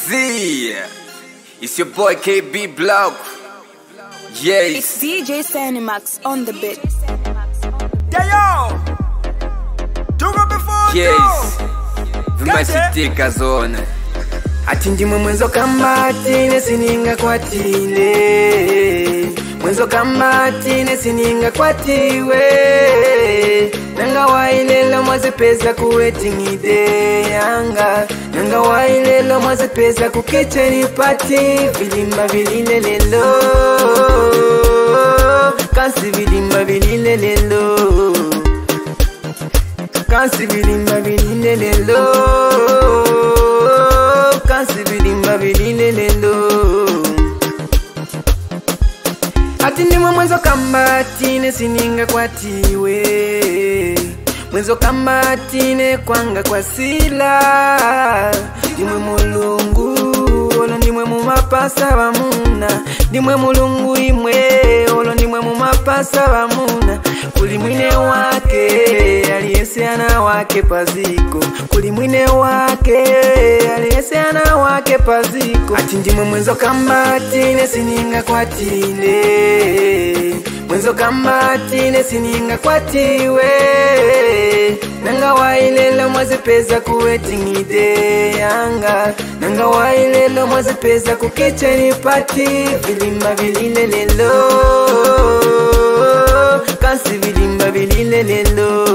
Z, it's your boy KB Block. Yes. It's DJ Sanimax on the beat. Yo, tuko before Yes. Vimbachitika zone. Ati ndimwe mwenzo kambatine sininga kwatile. Mwenzo kambatine sininga kwatiwe. Nanga wailela mwaze pesa kuweting ide yanga. Nanga wailela mwaze pesa kukeche ni pati. Vilimba vilile lelo. Kansi vilimba vilile lelo. Kansi vilimba vilile lelo. Kansi vilimba vilile lelo. Ati ndimwe mwenzo kambatine sininga kwatiwe. Mwenzo kambatine kwanga kwa sila. Ndimwe mulungu olo ndimwe mumapasa bamuna. Ndimwe mulungu imwe olo ndimwe mumapasa bamuna. Kuli mwine wake aliyeseana wake paziko. Kuli mwine wake aliyeseana wake paziko. Ati ndimwe mwenzo kambatine sininga kwatile. Mwenzo kambatine sininga kwatiwe. Nanga wailela mwaze pesa kuweting ide yanga. Nanga wailela mwaze pesa kukeche ni pati. Vilimba vilile lelo. Kansi vilimba vilile lelo.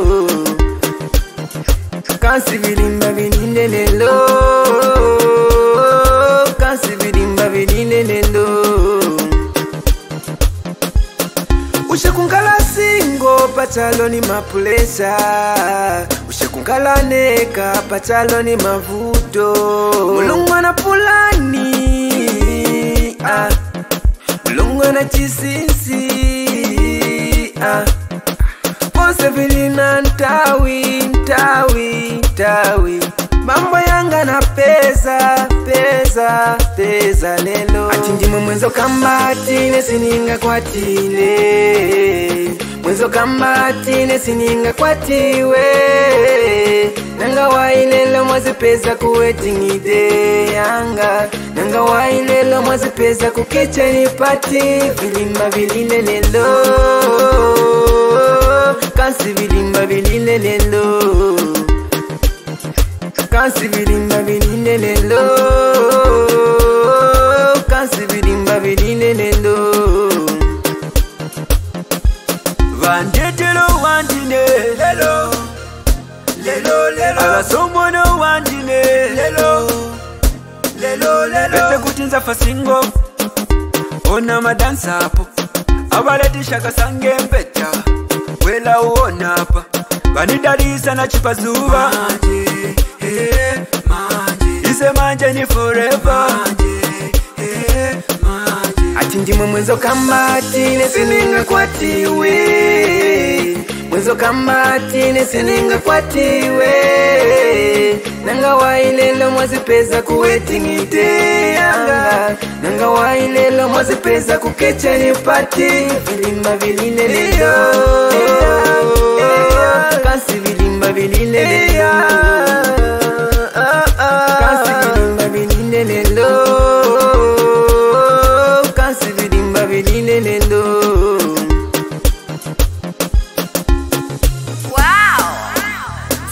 Kansi vilimba vilile lelo. Kansi vilimba vilile lelo. Ushekunkala singo pachalo ni mapulesa. Ushekunkala neka pachalo ni mavuto. Mulungu na pulani Mulungu na chisisi Pose vilina ntawi, ntawi, ntawi. Mambo yanga na pesa, pesa, pesa lelo. Ati ndimwe mwenzo kambatine sininga kwatile. Mwenzo kambatine sininga kwatiwe. Nanga wailela mwaze pesa kuweting ide yanga. Nanga wailela mwaze pesa kukeche ni pati. Vilimba vilile lelo. Kansi vilimba vilile lelo. Kansi vilimba vilile lelo. Kansi vilimba vilile lelo. Vandetelo wandine lelo. Lelo lelo. Abasombo no wandine lelo. Lelo lelo. Bese kutinza fasingo. Ona madansa hapo. Abaleti shaka sange mpecha. Wela uona hapa. Vanidalisa na chipazuva. Manje, manje. Ise manje ni forever. Manje, manje. Ati ndimwe mwenzo kambatine sininga kwatiwe. Mwenzo kambatine sininga kwatiwe. Nanga wailela mwaze pesa kuweting ide yanga. Nanga wailela mwaze pesa kukeche ni pati. Vilimba vilile lelo. Kansi vilimba vilile lelo. Kansi vilimba vilile lelo. Kansi vilimba vilile lelo. Wow!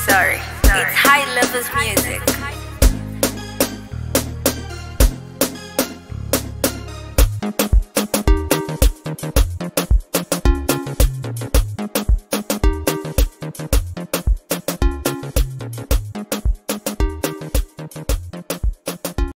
Sorry. It's High Levels Music.